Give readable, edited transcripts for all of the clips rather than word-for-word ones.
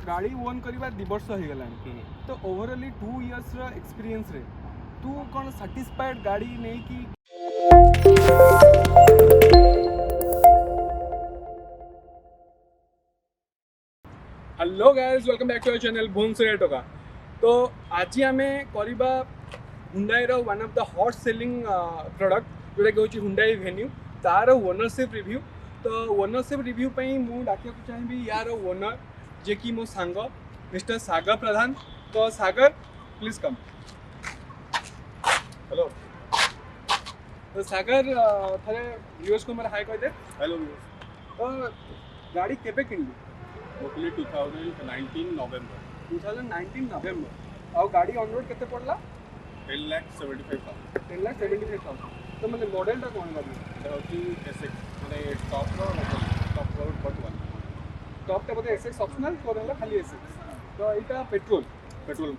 गाड़ी ओन करवा 2 वर्ष हो गलानी तो ओवरऑली 2 इयर्स रो एक्सपीरियंस रे तू कौन सैटिस्फाइड गाड़ी नहीं कि hello guys welcome back to our channel भून से टोका। तो आज आम करवा हुंडई रो one of the hot selling product जोटा कि होची हुंडई वेन्यू तार ओनरशिप रिव्यू। तो ओनरशिप रिव्यू पे मु डाकिया को चाहिए यार ओनर जे कि मो सांग मिस्टर सागर प्रधान। तो सागर प्लीज कम। हेलो तो सागर थे व्यूअर्स को मेरा हाय कह दे। हेलो तो गाड़ी केबे किनली? मोकली 2019 नवेम्बर 2019 नवेम्बर और गाड़ी ऑन रोड केते पड़ला? 10,75,000 10,75,000। तो मतलब मॉडल टा कौन गाड़ी? এটা হচ্ছে এসএক্স মানে টপ রোড বট ওয়ান टॉप टा बोले एसएक्स ऑप्शनल और है खाली एसएक्स। तो इटा पेट्रोल পেট্রোল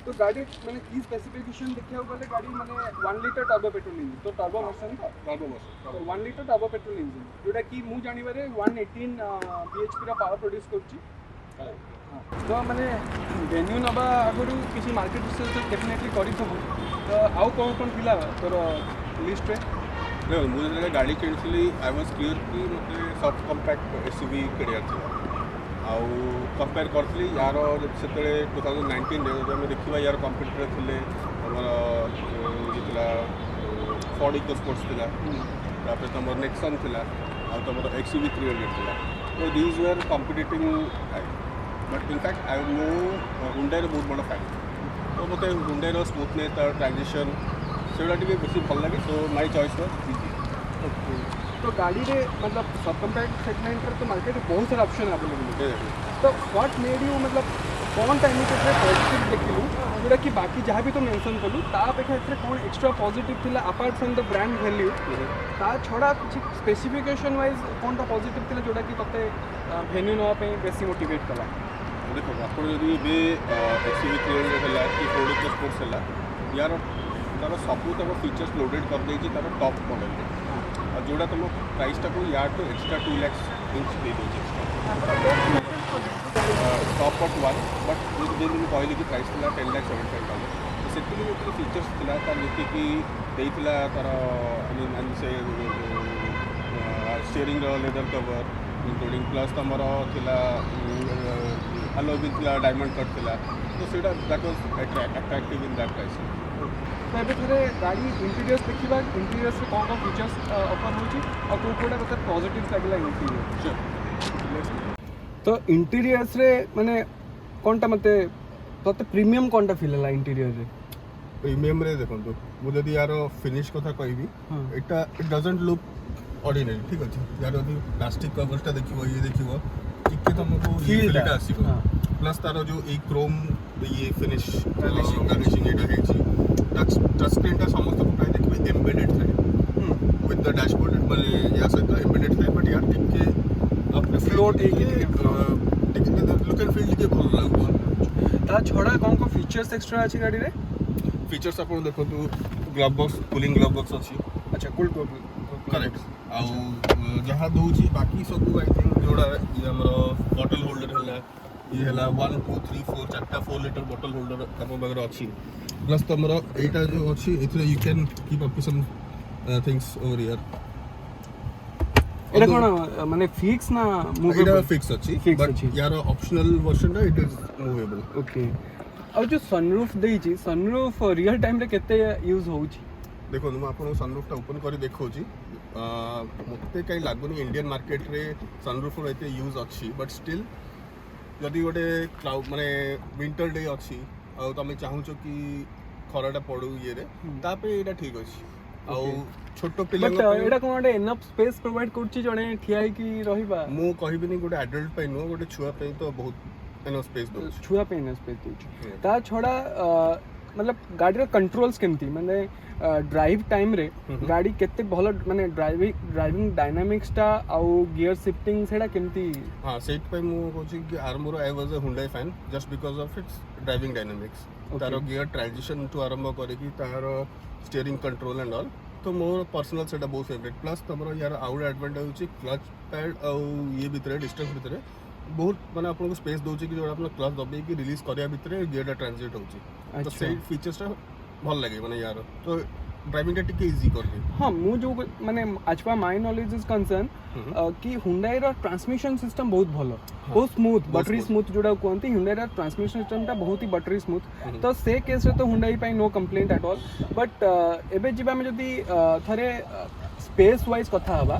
तो गाड़ी मैंने की स्पेसिफिकेशन देखिया बोले गाड़ी मैंने 1 लीटर टर्बो पेट्रोल इंजन तो टर्बो वर्जन था টার্বো বসে 1 लीटर टर्बो पेट्रोल इंजन जोटा कि मु जानिबारे 118 bhp रा पावर प्रोड्यूस करछि। तो मैंने वेन्यू नबा आगुरु किसी मार्केट रिसर्च डेफिनेटली करी थबु। तो आउ कौन थिला तोर लिस्ट रे? ମୁଁ ଯେତେବେଳେ ଗାଡ଼ି କିଣିଥିଲି ଆଇ ୱାଜ୍ କ୍ଲିୟର୍ କି ମୋତେ ସବ୍ କମ୍ପାକ୍ଟ ଏସ୍ୟୁଭି କିଣିବାର ଥିଲା। ଆଉ କମ୍ପେୟାର କରିଥିଲି ୟାର ସେତେବେଳେ 2019ରେ ଯଦି ଆମେ ଦେଖିବା ୟାର କମ୍ପିଟିଟର ଥିଲେ ଆମର ଇଏ ଥିଲା ଫର୍ଡ ଇକୋ ସ୍ପୋର୍ଟ୍ସ ଥିଲା, ତାପରେ ତୁମର ନେକ୍ସନ୍ ଥିଲା, ଆଉ ତୁମର XUV 300 ଥିଲା। ତ ଦିଜ୍ ୱେର୍ କମ୍ପିଟିଟିଂ ବଟ୍ ଇନଫ୍ୟାକ୍ଟ ମୁଁ ହୁଣ୍ଡାଇର ବହୁତ ବଡ଼ ଫ୍ୟାନ୍। ତ ମୋତେ ହୁଣ୍ଡାଇର ସ୍ମୁଥନେସ୍ ତାର ଟ୍ରାଞ୍ଜିସନ୍ ସେଗୁଡ଼ା ଟିକେ ବେଶୀ ଭଲ ଲାଗେ। So my choice was easy. Okay. तो गाड़ी रे मतलब सब कम्पैक्ट सेगमेंट पर तो मार्केट में बहुत सारा ऑप्शन अवेलेबल है। तो व्हाट मेड यू मतलब कौन टाइम के पॉजिटिव देखिलु जोटा कि बाकी जहाँ भी तो मेंशन कलु ता अपेक्षा एथरे कौन एक्स्ट्रा पॉजिटिव थिला apart from the brand value ता छड़ा कुछ स्पेसिफिकेशन वाइज कौन टा पॉजिटिव थिला जोटा कि तते वेन्यू नवा पे बेसी मोटिवेट कला? देखो आप जदि XUV 300 है कि फोर्ड इको स्पोर्ट्स है यार तार सबू तुम फीचर्स लोडेड कर देछि तार टॉप मॉडल और जोड़ा तुम प्राइसटा को यार तो एक्स्ट्रा 2 लाख इंच दे देछि टॉप ऑफ वन। बट जो कहली कि प्राइस था 10,75,000 तो से फीचर्स था तार जी देता तार से steering leather cover including plus तुम आलो भी डायमंड कट था। तो सीटा that was attractive in that price. तो ये थे गाड़ी इंटीरियर्स देखा इंटीरियर्स में कौन कौन फीचर्स ऑफर होची और कोई कोटा मतलब पॉजिटिव लगला इंटीरियर। तो इंटीरियर्स रे माने कोनटा मते तते प्रीमियम कोनटा फील हला इंटीरियर रे? प्रीमियम रे देखो मु जदि यार फिनिश कथा कहबी एटा इट डजंट लुक ऑर्डिनरी। ठीक अछि यार जदि प्लास्टिक कवर्सटा देखिबो ये देखिबो टिके तुमको फील टा आसीबो प्लस तार जो एक क्रोम ये फिनिश फिनिशिंग एटा हेछि टच स्क्रीन टा समस्त को प्राय देखिबे एम्बेडेड थाए विद द डैशबोर्ड माने या सहित एम्बेडेड थाए। बट यार टिके अपने फ्लोट टिके लुक एंड फील टिके भल लागबो। ता छोड़ा कौन कौन फीचर्स एक्स्ट्रा अछि गाड़ी रे? फीचर्स अपन देखो तो glove box cooling glove box अछि। अच्छा कूल करेक्ट आउ जहाँ दूची बाकी सब आई थिंक जोड़ा ये हमरो बॉटल होल्डर हला ये हला 1 2 3 4 चारटा 4 लीटर बॉटल होल्डर अपन बगैर अछि। प्लस तमरो एटा जो अछि इथरे you can keep up some things over here. एटा कोन माने फिक्स ना मूवेबल? एटा फिक्स अछि बट यार ऑप्शनल वर्जन ना इट इज मूवेबल। ओके। और जो सनरूफ देछि सनरूफ रियल टाइम रे केते यूज होउछि? देखो मैं आपको सनरूफटा ओपन कर देखा मत कहीं लगुनि इंडियन मार्केट रे सनरूफ एत यूज अच्छी। बट स्टिल जदि गोटे क्लाउड माने विंटर डे अच्छी आ तुम चाहूच कि खराटा पड़ू ये तापे एटा ठीक अच्छी आउ छोट पिला एटा कोन एनफ स्पेस प्रोवाइड करछि जणे ठिया कि रहिबा? मु कहबिनी गोटे एडल्ट पे नो गोटे छुआ पे तो बहुत एनफ स्पेस दो छुआ पे एनफ स्पेस दो ता छोड़ा मतलब गाड़ी कंट्रोल्स केमती माने ड्राइव टाइम रे गाड़ी केते भलो माने ड्राइविंग डायनामिक्स टा आउ गियर शिफ्टिंग सेडा केमती? हां सेट पे मु कहछि कि आरमोर I was a Hyundai fan just because of its driving dynamics तारो गियर ट्रांजिशन टू आरंभ करे कि तारो स्टीयरिंग कंट्रोल एंड ऑल। तो मोर पर्सनल सेटा बहुत फेवरेट। प्लस तमरो यार आउट एडवांटेज होछि क्लच पैड आउ ये भीतर डिस्टेंस भीतर बहुत माने आपको स्पेस दोची कि जो आप क्लच दबे कि रिलीज करिया भितरे गियर ट्रांजिट होची तो से फीचर्स भल लगे माने यार तो ड्राइविंग टा टिके इजी कर दे। हाँ मु जो माने आज for my knowledge is concern कि हुंडई रो ट्रांसमिशन सिस्टम बहुत भलो बहुत स्मूथ बटरी स्मूथ जोड़ा कहते हुंडई रो ट्रांसमिशन सिस्टम टा बहुत ही बटरी स्मूथ तो से केस रे तो हुंडई पाई no complaint at all but एबे जिबा में जदी थरे स्पेस वाइज कथा हवा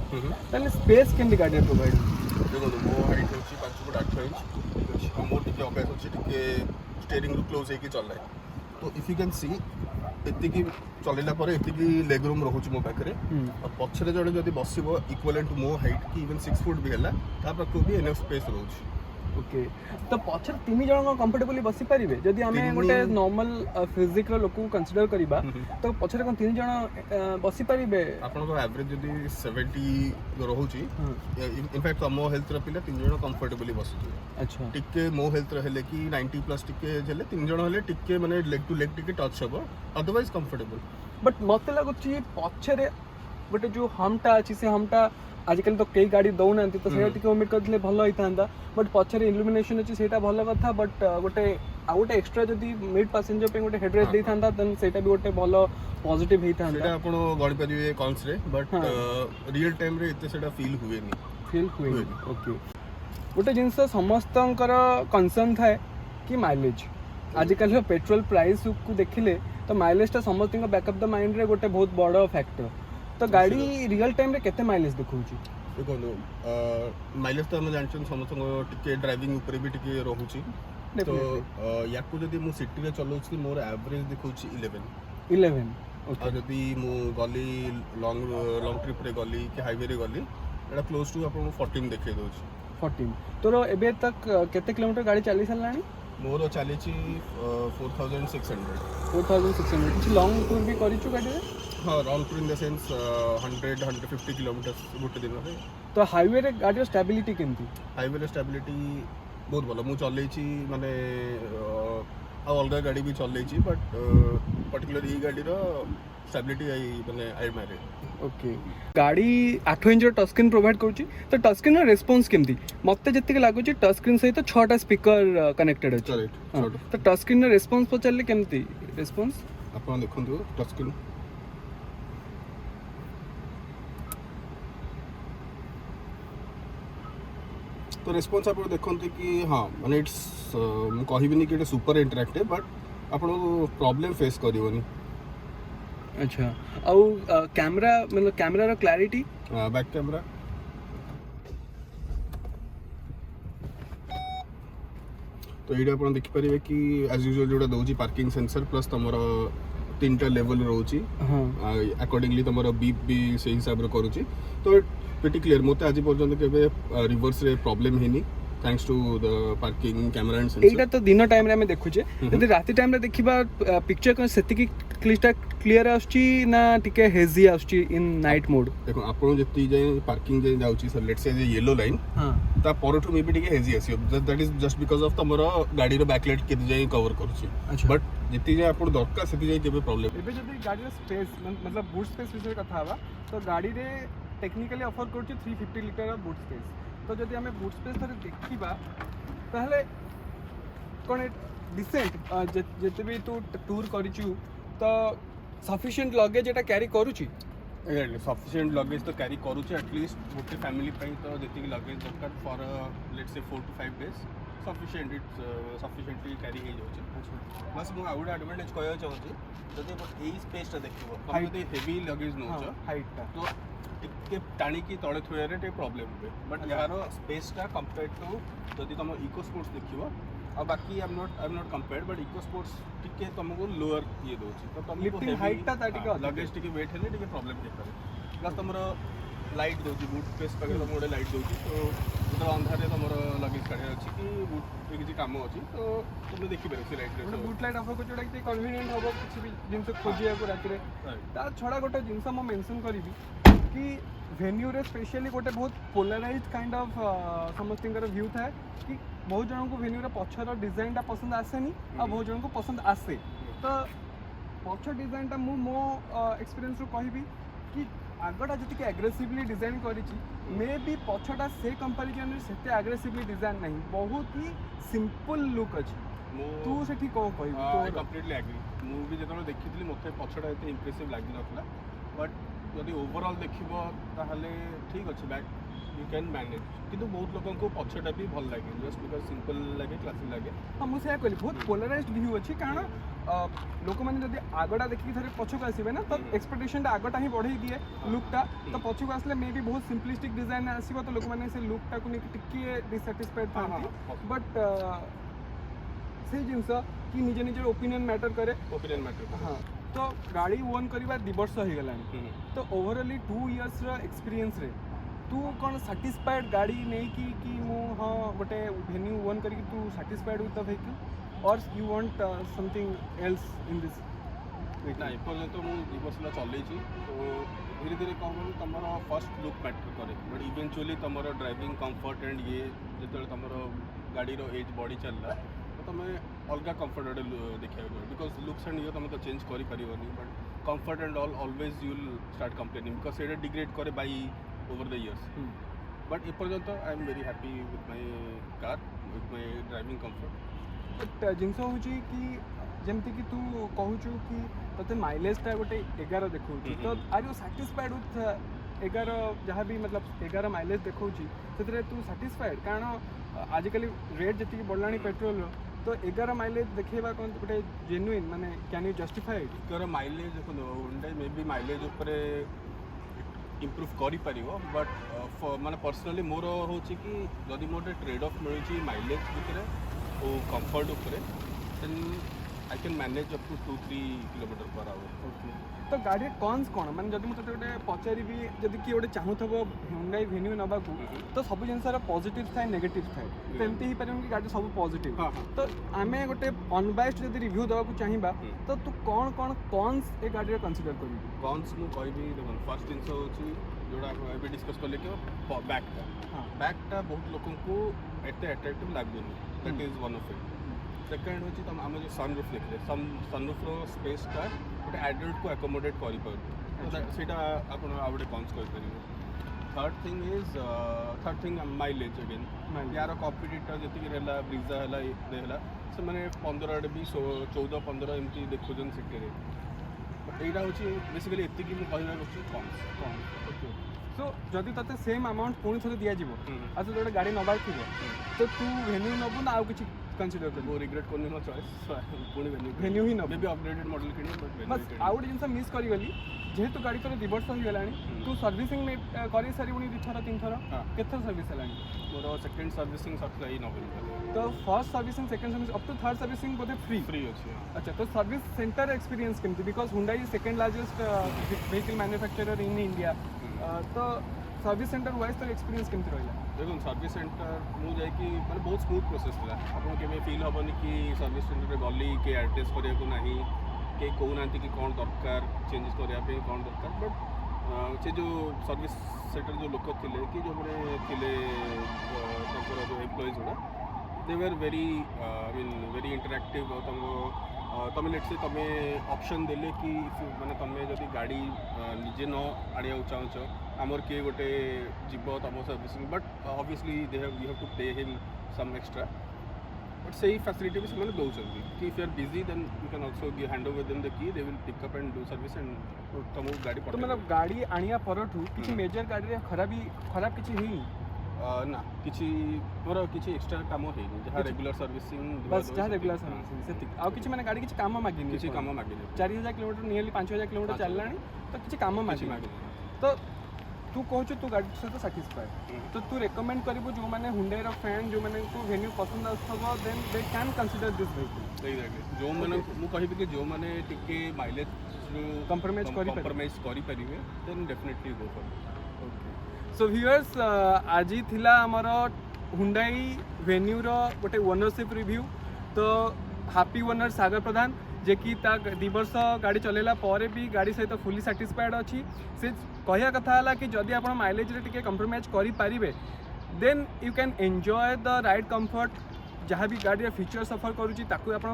ताले स्पेस केन गाड़ी प्रोवाइड देखो मो हाइट होची 5 फुट 8 इंच मो टिके ऑफिस होची टिके स्टीयरिंग रू क्लोज हेकी चल रहा है तो इफ यू कैन सी एतिकी चलैला पर एतिकी लेग रूम रहुची मो पाखरे और पछरे जड़े जदी बसिबो इक्विवेलेंट टू मो हाइट की इवन 6 फुट भी हला ता पाखो भी एनफ स्पेस रहुची। ओके तो पछर 3 जण कंफर्टेबली बसी परिबे जदी हमें गोटे नॉर्मल फिजिक रो लोक कंसीडर करबा तो पछरे कोन 3 जण बसी परिबे आपन को एवरेज जदी 70 रहुची इनफैक्ट मो हेल्थ रो पिला 3 जण कंफर्टेबली बसुची। अच्छा टिके मो हेल्थ रो हेले कि 90 प्लस टिके जेले 3 जण हेले टिके माने लेग टू लेग टिके टच हबो अदरवाइज कंफर्टेबल बट मते लागुची पछरे गोटे जो हमटा अछि से हमटा आजकल तो कई गाड़ी दौना तो से टिके ओमिट करथिले भलो होइतांदा बट पछरे इल्यूमिनेशन अछि सेटा भलो कथा बट गोटे आ गोटे एक्स्ट्रा जदी मिड पैसेंजर पे गोटे हेडरेस्ट देथांदा देन सेटा भी गोटे भलो पॉजिटिव हेइतांदा सेटा आपण गण परिवे कॉन्स रे बट रियल टाइम रे इते सेटा फील हुएनी ओके गोटे जिंस समस्तंकर कंसर्न थाए कि माइलेज आजकल पेट्रोल प्राइस को देखिले तो माइलेज टा समस्त बैकअप द माइंड रे गोटे बहुत बड़ फैक्टर तो गाड़ी रियल टाइम रे केते माइलेज देखौची देखो माइलेज तो हम जानछन समस्त टिके ड्राइविंग ऊपर भी टिके रहूची तो याकू जदी मु सिटी रे चलोची मोर एवरेज देखौची 11 ओके जदी मु गली लॉन्ग ट्रिप रे गली कि हाईवे रे गली एटा क्लोज टू अपन 14 देखे दोची 14 तोरो एबे तक केते किलोमीटर गाड़ी चली सलानी मोर चलीची 4600 किछि लॉन्ग टूर भी करिछु गाड़ी रे हाँ long tour in the sense 100-150 kilometre गोटे दिन रे तो हाईवे रे गाड़ी स्टेबिलिटी केमती हाईवे रे स्टेबिलिटी बहुत भलो मु चलेछि माने आ अलगा गाड़ी भी चलेछि बट पर्टिकुलर ई गाड़ी रो स्टेबिलिटी आई माने आई मारे ओके गाड़ी 8 इंच टच स्क्रीन प्रोवाइड करूची तो टच स्क्रीन रो रिस्पांस केमती मते जत्ते लागुची टच स्क्रीन सहित 6टा स्पीकर कनेक्टेड अछि तो टच स्क्रीन रो रिस्पांस पचले केमती रिस्पांस आपण देखंतु टच स्क्रीन तो रिस्पांस आप देखते कि हाँ माने इट्स मु कहबिनी कि सुपर इंटरैक्टिव बट आपण प्रॉब्लम फेस करिवनी। अच्छा आउ कैमरा मतलब कैमरा रो क्लैरिटी बैक कैमरा तो ये आप देखि परिबे कि एज यूजुअल जोड़ा दोची पार्किंग सेंसर प्लस तमरो 3टा लेवल रोची अकॉर्डिंगली तमरो बीप भी से हिसाब रे करूची तो pretty clear मोते आज पर्यंत केबे रिवर्स रे प्रॉब्लम हेनी thanks to the parking camera and sensor एटा तो दिन टाइम रे हम देखुचे यदि राति टाइम रे देखिबा पिक्चर कोन सेति की क्लियर आछी ना टिके हेजी आछी इन नाइट मोड देखो आपण जति जे पार्किंग जे जाउची sir let's say J yellow line हां ता परठु मे बी टिके हेजी आसी that is just because of तमरो गाड़ी रो बैकलाइट केति जे कवर करूची बट जति जे आपण दरकार सेति जे केबे प्रॉब्लम एबे जति गाड़ी रो स्पेस मतलब बूट स्पेस विषय कथा हवा तो गाड़ी रे टेक्निकली ऑफर करूची 350 लीटर बूट स्पेस तो जदि आम बूट स्पेस थोड़े देखा ताहले कौन डिसेंट जिते भी तू टूर करिचु तो सफिशिएंट लगेज एटा कैरी करूची सफिशिएंट लगेज तो कैरी करूची एटलीस्ट गोटे फैमिली पई तो जति लगेज दरकार for let's say 4 to 5 days sufficient it's sufficiently carry हे जाउची बस मु आउट एडवांटेज कहया चाहूची जदि एई स्पेस टा देखिबो हम जदि हेवी लगेज नोच हाइट टा तो टिके टाणी की तळे थोड़े टे प्रॉब्लम हुए बट यार स्पेस टा कंपेयर टू जदि तुम इको स्पोर्ट्स देखिबो और बाकी I am not compared but eco sports टिके तुमको लोअर ये दोची तो तुम लिफ्टिंग हाइट टा टिके लगेज टिके वेट हेले टिके प्रॉब्लम के करे प्लस तुमरो लाइट दोची बूट स्पेस पकड़ तुम गोटे लाइट दोची तो तो अंधारे तुमरो लगेज काढे अछि कि बूट पे किछि काम अछि तो तुम देखि पारे से लाइट रे बूट लाइट ऑफर को जोडा कि कन्वीनियंट होबो किछि भी जिंस खोजिया को रात रे ता छडा गोटे जिंस हम मेंशन करिवि कि वेन्यू रे स्पेशली गोटे बहुत पोलराइज काइंड ऑफ समथिंगर व्यू था कि बहुत जन को वेन्यू रे पछर डिजाइन टा पसंद आसेनी आ बहुत जन को पसंद आसे तो पछ डिजाइन टा मो एक्सपीरियंस रो कहबी कि आगटा जी एग्रेसिवली डिजाइन करी मे बी पछटा से कंपैरिजन से एग्रेसिवली डिजाइन नहीं बहुत ही सिंपल लुक अच्छी तू से कौन कह कंप्लीटली एग्री मु भी जो देखी मत पछटा एत इम्प्रेसिव लगी ना बट जदि ओवरऑल देखो ताहले ठीक अच्छे बैक यू कैन मैनेज किंतु बहुत लोगों को पछटा भी भल लगे जस्ट बिकॉज सिंपल लगे क्लासिक लगे हाँ मुझे कहली बहुत पोलराइज्ड व्यू अच्छी कारण लोक मैंने जब आगटा देखिए थे पछक आसवे ना तो एक्सपेक्टेशन आगटा ही बढ़ई दिए लुकटा तो पछक आसले मे भी बहुत सिंपलिस्टिक डिजाइन आसो तो लोक मैंने से लुकटा को टिके डिसैटिस्फाइड था बट से जिनस कि निजे निजे ओपिनियन मैटर करे हाँ तो गाड़ी ओन करवा 2 वर्ष हो गला तो ओवरऑली 2 इयर्स एक्सपीरियंस रे तू कौन सैटिस्फाइड गाड़ी नहीं कि मु हाँ गोटे वेन्यू ओन करके तू सैटिस्फाइड विथ द व्हीकल और you want something else in this ना एपर्यंत मुझे 2 वर्ष चलई तो धीरे धीरे कौन करूँ तुम फर्स्ट लुक मैटर करे बट इवेंचुअली तुम ड्राइविंग कंफर्ट एंड ये जो तुम गाड़ी एज बढ़ी चलला तो तुम अलग कंफर्ट देखा बिकज लुक्स एंड ये तुम तो चेंज कर but comfort and always you will start complaining because से डिग्रेड करे by over the years but एपर्यंत I am very happy with my car with my driving comfort but जिनस हूँ कि जमती कि तू कहूँ कि ते माइलेजटा गोटे 11 देखा तो आर यू सैटिस्फाइड विथ 11 जहाँ भी मतलब 11 माइलेज देखा से तू सैटिस्फाइड कारण आजिकल रेट जी बढ़ला पेट्रोल तो 11 माइलेज देखा कौन गोटे जेन्युइन माने कैन यू जस्टिफाई 11 माइलेज देखो हुंडई मे बी माइलेज उपर इम्प्रूव कर बट माने पर्सनली मोर हो कि जदि मोटे ट्रेड ऑफ मिलूँ माइलेज भितर और कंफर्ट उपर then I can manage up to 2-3 kilometre per hour okay तो गाड़ी कॉन्स कौन माने जब मुझे गोटे पचारि जब किए गोटे चाहूब हुंडई वेन्यू नवाकू तो सब जिन पॉजिटिव थाए नेगेटिव थाए तो एमती ही पारे कि गाड़ी सब पॉजिटिव तो आम गोटे अनबायस्ड जब रिव्यू देवाक चाहिए तो तू कौन कौन कॉन्स ए गाड़ी कंसीडर कर कॉन्स मुझे कहि देखो फर्स्ट जिनस हूँ जोड़ा ए डिस्कस कले कि बैकटा बहुत लोक एत अट्राक्टिव लगे that is one of it second हूँ तुम आम जो सनरूफ देखले सनरूफ्र स्पेसटा गोटे एडल्ट को एकोमोडेट करेटा आप गोटे कन्स कर थर्ड थिंग माइलेज अगेन यार कॉम्पिटिटर जी रहा ब्रिजा है से मैंने 15 भी 14-15 एमती देखुन सिटी बट यहाँ हूँ बेसिकली एति मुझे कम ओके सो जदि ते सेम अमाउंट पुणी थे दिज्व अच्छा जो गाड़ी नबार थी तो तू वेन्यू नबू ना आउ किसी कंसीडर कर रिग्रेट करनी मो चॉइस पुणी venue he may be upgraded model किनी बट बस आउ गोटे जिन मिस करगली जेहेतु गाड़ी तोर 2 वर्ष हो गला तू सर्विसिंग कर सारी 2 थर 3 थर केत सर्विस है मोर सेकेंड सर्विसिंग सप्लाई नवेम्बर तो first servicing second service up to third servicing बोधे फ्री अच्छी अच्छा तो सर्विस सेंटर एक्सपीरियंस केमती because Hyundai is second largest vehicle manufacturer in India तो सर्विस सेंटर वाइज तो एक्सपीरियंस केमती रहा देखो सर्विस सेंटर मुझे मैंने बहुत स्मूथ प्रोसेस था आपको केवे फील हेनी कि सर्विस सेंटर गली के एड्रेस करने ना कई कहूना कि कौन दरकार चेंजेस करने कौन दरकार बट से जो सर्विस सेंटर जो लोक थे कि जो मैंने थे जो एम्प्लॉइज गुड़ा they were very I mean very interactive तुम लेट से तुम ऑप्शन देले कि माने तुम जब गाड़ी निजे न आनिया चाहूँ आमर किए गोटे जीव तुम servicing but obviously you have to pay him some extra but सही फैसिलिटी भी से दौरान कि if you are busy then you can also hand over them the key they will pick up and do service and तुम गाड़ी तो मतलब गाड़ी आनिया परठू किसी मेजर गाड़ी खराब किसी ही ना किसी मोर किसी एक्स्ट्रा काम है जहाँ रेगुलर सर्विसिंग बस जहाँ रेगुलर सर्विसिंग से आउ किसी मैंने गाड़ी किसी काम मागिनी किसी काम मागिनी 4000 किलोमीटर नियरली 5000 किलोमीटर चलला तो किसी काम मागिनी तो तू कहूँ तू गाड़ी सहित सैटिस्फाइड तो तू रेकमेंड करू जो मैंने हुंडई फैन जो मैंने वेन्यू पसंद आसो then they can consider this vehicle जो मैंने मुझे कि जो मैंने टिके माइलेज कंप्रोमाइज करें then definitely go for okay so viewers आज थिला आमर हुंडई वेन्यूर गोटे ओनरशिप रिव्यू तो हैप्पी ओनर सागर प्रधान जे कि 2 वर्ष गाड़ी चलेला पर भी गाड़ी सहित फुली सैटिस्फाइड अच्छी से कहया कथा है कि जदि आप माइलेज रे कंप्रोमाइज करें then you can enjoy the ride comfort जहाँ भी गाड़ी फीचर सफर करुँची ताकू आप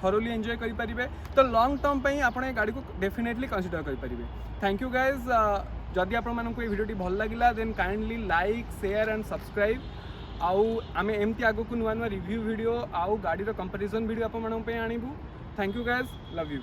थरोली एंजॉय करेंगे तो लॉन्ग टर्म पर आप गाड़ी को डेफिनेटली कंसीडर करेंगे थैंक यू गाइज जदि आपको ये वीडियो भल लगा then kindly like share and subscribe आउ आमे एमती आगो को नुआ नुआ रिव्यू वीडियो आउ गाड़ी कंपैरिजन वीडियो आप आणबू। Thank you guys, love you.